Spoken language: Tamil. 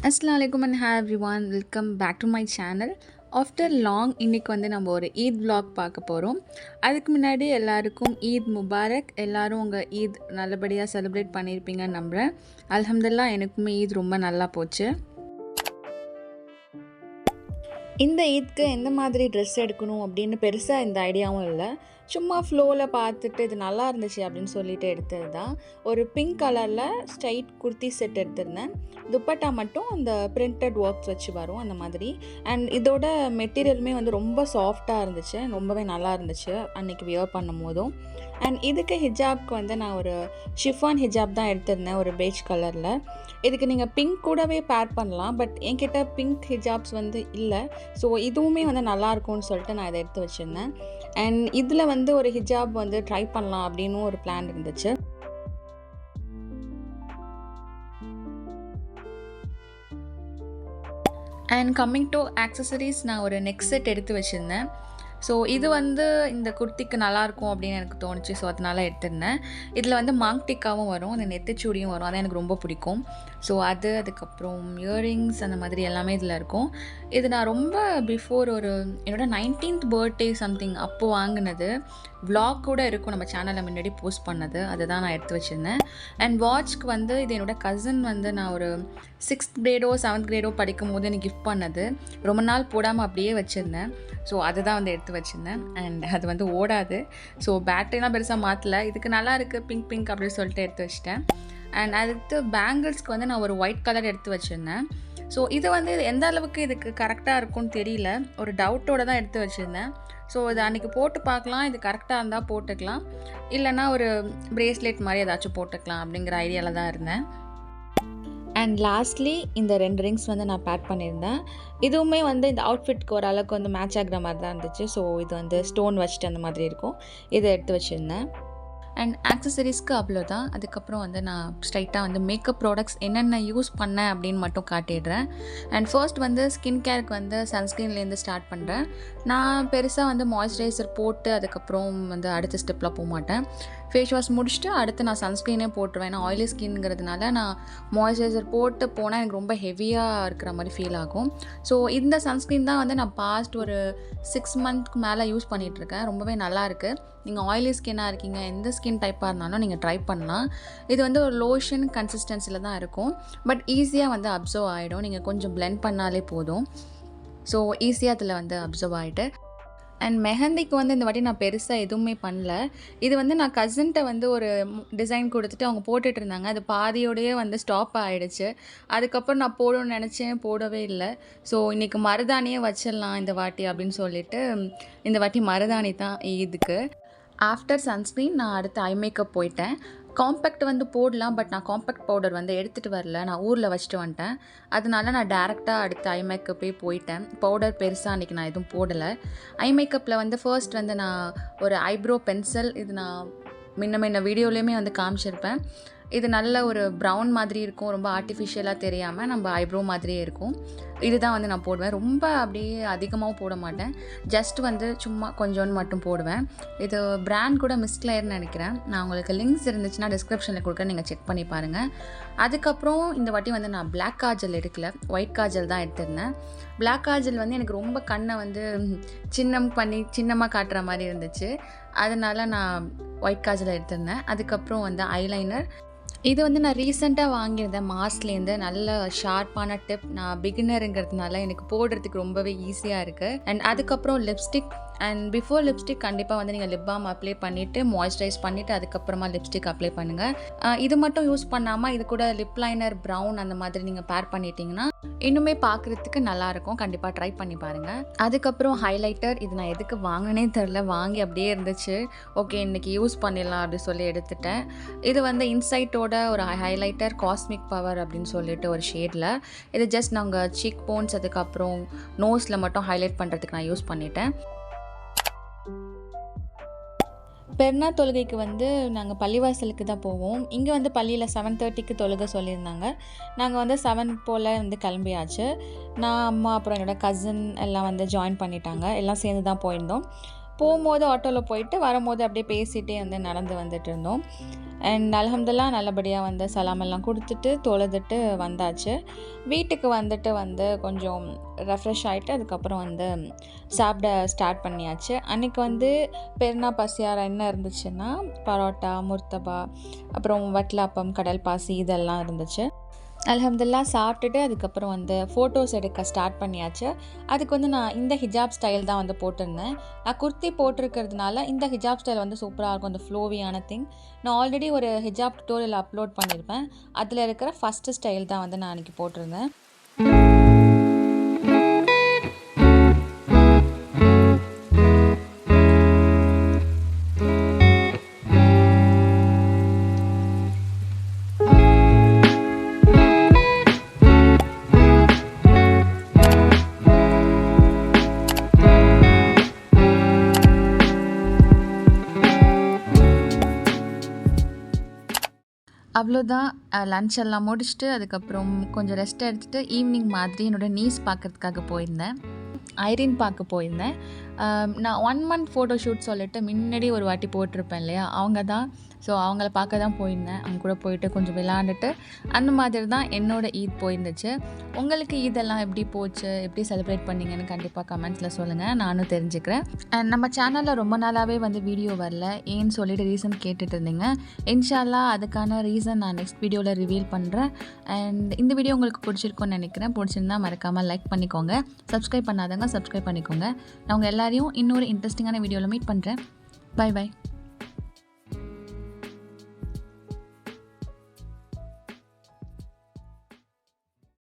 Assalamu alaikum and hi everyone, welcome back to my channel. After long இன்னைக்கு வந்து நம்ம ஒரு ஈத் vlog பார்க்க போகிறோம். அதுக்கு முன்னாடி எல்லாருக்கும் ஈத் முபாரக். எல்லாரும் உங்கள் ஈத் நல்லபடியாக செலிப்ரேட் பண்ணியிருப்பீங்கன்னு நம்புகிறேன். அல்ஹம்துலில்லாஹ் எனக்குமே ஈத் ரொம்ப நல்லா போச்சு. இந்த ஈத்க்கு எந்த மாதிரி ட்ரெஸ் எடுக்கணும் அப்படின்னு பெருசாக இந்த ஐடியாவும் இல்லை. சும்மா ஃப்ளோவில் பார்த்துட்டு இது நல்லா இருந்துச்சு அப்படின்னு சொல்லிட்டு எடுத்தது தான். ஒரு பிங்க் கலரில் ஸ்ட்ரைட் குர்த்தி செட் எடுத்திருந்தேன். துப்பட்டா மட்டும் அந்த பிரிண்டட் ஒர்க்ஸ் வச்சு வரும் அந்த மாதிரி. அண்ட் இதோட மெட்டீரியலுமே வந்து ரொம்ப சாஃப்டாக இருந்துச்சு, ரொம்பவே நல்லா இருந்துச்சு அன்றைக்கி வியர் பண்ணும் போதும். அண்ட் இதுக்கு ஹிஜாப்க்கு வந்து நான் ஒரு ஷிஃபான் ஹிஜாப் தான் எடுத்திருந்தேன், ஒரு பெய்ஜ் கலரில். இதுக்கு நீங்கள் பிங்க் கூடவே பேர் பண்ணலாம், பட் என்கிட்ட பிங்க் ஹிஜாப்ஸ் வந்து இல்லை. ஸோ இதுவுமே வந்து நல்லாயிருக்கும்னு சொல்லிட்டு நான் இதை எடுத்து வச்சுருந்தேன். அண்ட் இதில் வந்து ஒரு ஹிஜாப் வந்து ட்ரை பண்ணலாம் அப்படின்னு ஒரு பிளான் இருந்துச்சு. அண்ட் கம்மிங் டு ஆக்சசரிஸ், நான் ஒரு நெக் செட் எடுத்து வச்சுருந்தேன். ஸோ இது வந்து இந்த குர்த்திக்கு நல்லாயிருக்கும் அப்படின்னு எனக்கு தோணுச்சு. ஸோ அதனால் எடுத்திருந்தேன். இதில் வந்து மாங் டிக்காவும் வரும், அந்த நெத்திச்சூடியும் வரும், அதான் எனக்கு ரொம்ப பிடிக்கும். ஸோ அதுக்கப்புறம் இயரிங்ஸ் அந்த மாதிரி எல்லாமே இதில் இருக்கும். இது நான் ரொம்ப பிஃபோர் ஒரு என்னோடய 19th பர்த்டே சம்திங் அப்போ வாங்கினது. vlog கூட இருக்கும் நம்ம சேனலில் முன்னாடி போஸ்ட் பண்ணது, அதுதான் நான் எடுத்து வச்சுருந்தேன். அண்ட் வாட்ச்க்கு வந்து இது என்னோடய கசின் வந்து நான் ஒரு 6th கிரேடோ 7th கிரேடோ படிக்கும் போது எனக்கு கிஃப்ட் பண்ணது. ரொம்ப நாள் போடாமல் அப்படியே வச்சுருந்தேன். ஸோ அதுதான் வந்து எடுத்து வச்சுருந்தேன். அண்ட் அது வந்து ஓடாது. ஸோ பேட்டரிலாம் பெருசாக மாற்றலை. இதுக்கு நல்லா இருக்குது பிங்க் பிங்க் அப்படின்னு சொல்லிட்டு எடுத்து வச்சுட்டேன். அண்ட் அடுத்து பேங்கிள்ஸ்க்கு வந்து நான் ஒரு ஒயிட் கலர் எடுத்து வச்சுருந்தேன். ஸோ இது வந்து எந்த அளவுக்கு இதுக்கு கரெக்டாக இருக்கும்னு தெரியல, ஒரு டவுட்டோடு தான் எடுத்து வச்சுருந்தேன். ஸோ இது அன்றைக்கி போட்டு பார்க்கலாம், இது கரெக்டாக இருந்தால் போட்டுக்கலாம், இல்லைனா ஒரு ப்ரேஸ்லெட் மாதிரி ஏதாச்சும் போட்டுக்கலாம் அப்படிங்கிற ஐடியாவில் தான் இருந்தேன். அண்ட் லாஸ்ட்லி இந்த 2 ரிங்ஸ் வந்து நான் பேக் பண்ணியிருந்தேன். இதுவுமே வந்து இந்த அவுட்ஃபிட்க்கு ஒரு அளவுக்கு வந்து மேட்ச் ஆகிற மாதிரி தான் இருந்துச்சு. ஸோ இது வந்து ஸ்டோன் வச்சுட்டு அந்த மாதிரி இருக்கும், இதை எடுத்து வச்சுருந்தேன். அண்ட் ஆக்சசரிஸ்க்கு அவ்வளோதான். அதுக்கப்புறம் வந்து நான் ஸ்ட்ரைட்டாக வந்து மேக்கப் ப்ராடக்ட்ஸ் என்னென்ன யூஸ் பண்ணேன் அப்படின்னு மட்டும் காட்டிடுறேன். அண்ட் ஃபர்ஸ்ட் வந்து ஸ்கின் கேருக்கு வந்து சன்ஸ்க்ரீன்லேருந்து ஸ்டார்ட் பண்ணுறேன். நான் பெருசாக வந்து மாய்ஸ்சரைசர் போட்டு அதுக்கப்புறம் வந்து அடுத்த ஸ்டெப்பில் போக மாட்டேன். ஃபேஸ் வாஷ் முடிச்சுட்டு அடுத்து நான் சன்ஸ்க்ரீனே போட்டுருவேன். ஏன்னா ஆயிலி ஸ்கின்ங்கிறதுனால நான் மாய்ஸ்சரைசர் போட்டு போனால் எனக்கு ரொம்ப ஹெவியாக இருக்கிற மாதிரி ஃபீல் ஆகும். ஸோ இந்த சன்ஸ்க்ரீன் தான் வந்து நான் பாஸ்ட் ஒரு 6 மந்த்க்கு மேலே யூஸ் பண்ணிகிட்ருக்கேன். ரொம்பவே நல்லாயிருக்கு. நீங்கள் ஆயிலி ஸ்கின்னாக இருக்கீங்க, எந்த ஸ்கின் டைப்பாக இருந்தாலும் நீங்கள் ட்ரை பண்ணலாம். இது வந்து ஒரு லோஷன் கன்சிஸ்டன்சியில் தான் இருக்கும், பட் ஈஸியாக வந்து அப்சர்வ் ஆகிடும். நீங்கள் கொஞ்சம் பிளெண்ட் பண்ணாலே போதும். ஸோ ஈஸியாக அதில் வந்து அப்சர்வ் ஆகிட்டு. அண்ட் மெஹந்திக்கு வந்து இந்த வாட்டி நான் பெருசாக எதுவுமே பண்ணல. இது வந்து நான் கசின்கிட்ட வந்து ஒரு டிசைன் கொடுத்துட்டு அவங்க போட்டுட்டு இருந்தாங்க. அது பாதியோடையே வந்து ஸ்டாப் ஆகிடுச்சு. அதுக்கப்புறம் நான் போடணும்னு நினச்சேன், போடவே இல்லை. ஸோ இன்றைக்கி மருதாணியே வச்சிடலாம் இந்த வாட்டி அப்படின்னு சொல்லிட்டு இந்த வாட்டி மருதாணி தான் இதுக்கு. ஆஃப்டர் சன்ஸ்க்ரீன் நான் அடுத்து ஐ மேக்கப் போயிட்டேன். காம்பேக்ட் வந்து போடலாம், பட் நான் காம்பேக்ட் பவுடர் வந்து எடுத்துகிட்டு வரல, நான் ஊரில் வச்சுட்டு வந்துட்டேன். அதனால நான் டேரெக்டாக அடுத்து ஐ மேக்கப்பே போயிட்டேன். பவுடர் பெருசாக அன்றைக்கி நான் எதுவும் போடலை. ஐ மேக்கப்பில் வந்து ஃபர்ஸ்ட் வந்து நான் ஒரு ஐப்ரோ பென்சில், இது நான் முன்ன வீடியோலேயுமே வந்து காமிச்சிருப்பேன். இது நல்ல ஒரு ப்ரௌன் மாதிரி இருக்கும், ரொம்ப ஆர்டிஃபிஷியலாக தெரியாமல் நம்ம ஐப்ரோ மாதிரியே இருக்கும். இதுதான் வந்து நான் போடுவேன். ரொம்ப அப்படியே அதிகமாகவும் போட மாட்டேன், ஜஸ்ட் வந்து சும்மா கொஞ்சோன்னு மட்டும் போடுவேன். இது பிராண்ட் கூட மிஸ்க்ளையர்னு நினைக்கிறேன். நான் உங்களுக்கு லிங்க்ஸ் இருந்துச்சுன்னா டிஸ்கிரிப்ஷனில் கொடுக்க, நீங்கள் செக் பண்ணி பாருங்கள். அதுக்கப்புறம் இந்த வாட்டி வந்து நான் பிளாக் காஜல் எடுக்கல, ஒயிட் காஜல் தான் எடுத்திருந்தேன். பிளாக் காஜல் வந்து எனக்கு ரொம்ப கண்ணை வந்து சின்னமாக காட்டுற மாதிரி இருந்துச்சு. அதனால் நான் ஒயிட் காஜல் எடுத்திருந்தேன். அதுக்கப்புறம் வந்து ஐலைனர், இது வந்து நான் ரீசெண்டாக வாங்கியிருந்தேன் மாஸ்லேருந்து. நல்ல ஷார்ப்பான டிப். நான் பிகினருங்கிறதுனால எனக்கு போடுறதுக்கு ரொம்பவே ஈஸியாக இருக்குது. அண்ட் அதுக்கப்புறம் லிப்ஸ்டிக். அண்ட் பிஃபோர் லிப்ஸ்டிக் கண்டிப்பாக வந்து நீங்கள் லிப் பாம் அப்ளை பண்ணிவிட்டு மாய்ஸ்சரைஸ் பண்ணிவிட்டு அதுக்கப்புறமா லிப்ஸ்டிக் அப்ளை பண்ணுங்கள். இது மட்டும் யூஸ் பண்ணாமல் இது கூட லிப் லைனர் ப்ரௌன் அந்த மாதிரி நீங்கள் பேர் பண்ணிட்டீங்கன்னா இன்னுமே பார்க்குறதுக்கு நல்லாயிருக்கும். கண்டிப்பாக ட்ரை பண்ணி பாருங்கள். அதுக்கப்புறம் ஹைலைட்டர். இது நான் எதுக்கு வாங்கினே தெரில, வாங்கி அப்படியே இருந்துச்சு. ஓகே இன்றைக்கி யூஸ் பண்ணிடலாம் அப்படி சொல்லி எடுத்துட்டேன். இது வந்து இன்சைட்டோட ஒரு ஹைலைட்டர், காஸ்மிக் பவர் அப்படின்னு சொல்லிட்டு ஒரு ஷேடில். இது ஜஸ்ட் நாங்கள் சீக் போன்ஸ் அதுக்கப்புறம் நோஸில் மட்டும் ஹைலைட் பண்ணுறதுக்கு நான் யூஸ் பண்ணிட்டேன். பெருநா தொழுகைக்கு வந்து நாங்கள் பள்ளிவாசலுக்கு தான் போவோம். இங்கே வந்து பள்ளியில் 7:30க்கு தொழுகை சொல்லியிருந்தாங்க. நாங்கள் வந்து 7 போல் வந்து கிளம்பியாச்சு. நான், அம்மா, அப்புறம் என்னோடய கசின் எல்லாம் வந்து ஜாயின் பண்ணிட்டாங்க. எல்லாம் சேர்ந்து தான் போயிருந்தோம். போகும்போது ஆட்டோவில் போயிட்டு வரும்போது அப்படியே பேசிகிட்டே வந்து நடந்து வந்துட்டு இருந்தோம். அண்ட் அல்ஹம்துலில்லாஹ் நல்லபடியாக வந்து சலாமெல்லாம் கொடுத்துட்டு தொழுதுட்டு வந்தாச்சு. வீட்டுக்கு வந்துட்டு வந்து கொஞ்சம் ரெஃப்ரெஷ் ஆகிட்டு அதுக்கப்புறம் வந்து சாப்பிட ஸ்டார்ட் பண்ணியாச்சு. அன்றைக்கி வந்து பெருநா பசியாரம் என்ன இருந்துச்சுன்னா பரோட்டா, முர்த்தபா, அப்புறம் வட்டலாப்பம், கடல் பாசி இதெல்லாம் இருந்துச்சு. அல்ஹம்துலில்லாஹ் சாப்பிட்டுட்டு அதுக்கப்புறம் வந்து ஃபோட்டோஸ் எடுக்க ஸ்டார்ட் பண்ணியாச்சு. அதுக்கு வந்து நான் இந்த ஹிஜாப் ஸ்டைல் தான் வந்து போட்டிருந்தேன். நான் குர்த்தி போட்டிருக்கிறதுனால இந்த ஹிஜாப் ஸ்டைல் வந்து சூப்பராக இருக்கும். அந்த ஃப்ளோவியான திங். நான் ஆல்ரெடி ஒரு ஹிஜாப் டுட்டோரியல் அப்லோட் பண்ணியிருப்பேன். அதில் இருக்கிற ஃபஸ்ட்டு ஸ்டைல் தான் வந்து நான் அன்றைக்கி போட்டிருந்தேன். அவ்வளோதான். லன்ச் எல்லாம் முடிச்சுட்டு அதுக்கப்புறம் கொஞ்சம் ரெஸ்ட் எடுத்துகிட்டு ஈவினிங் மாதிரி என்னோடய நீஸ் பார்க்குறதுக்காக போயிருந்தேன். ஐரின் பார்க்க போயிருந்தேன். நான் 1 மந்த் ஃபோட்டோ ஷூட் சொல்லிட்டு முன்னாடி ஒரு வாட்டி போட்டிருப்பேன் இல்லையா, அவங்க தான். ஸோ அவங்கள பார்க்க தான் போயிருந்தேன். அவங்க கூட போயிட்டு கொஞ்சம் விளாண்டுட்டு அந்த மாதிரி தான் என்னோடய ஈத் போயிருந்துச்சு. உங்களுக்கு ஈதெல்லாம் எப்படி போச்சு, எப்படி செலிப்ரேட் பண்ணிங்கன்னு கண்டிப்பாக கமெண்ட்ஸில் சொல்லுங்கள், நானும் தெரிஞ்சுக்கிறேன். அண்ட் நம்ம சேனலில் ரொம்ப நாளாகவே வந்து வீடியோ வரல, ஏன்னு சொல்லிட்டு ரீசன் கேட்டுட்டு இருந்தீங்க. இன்ஷா அல்லாஹ் அதுக்கான ரீசன் நான் நெக்ஸ்ட் வீடியோவில் ரிவீல் பண்ணுறேன். அண்ட் இந்த வீடியோ உங்களுக்கு பிடிச்சிருக்குன்னு நினைக்கிறேன். பிடிச்சிருந்தா மறக்காமல் லைக் பண்ணிக்கோங்க. சப்ஸ்கிரைப் பண்ணாதவங்க சப்ஸ்கிரைப் பண்ணிக்கோங்க. நான் உங்கள் எல்லாரையும் இன்னொரு இன்ட்ரெஸ்டிங்கான வீடியோவில் மீட் பண்ணுறேன். Bye by.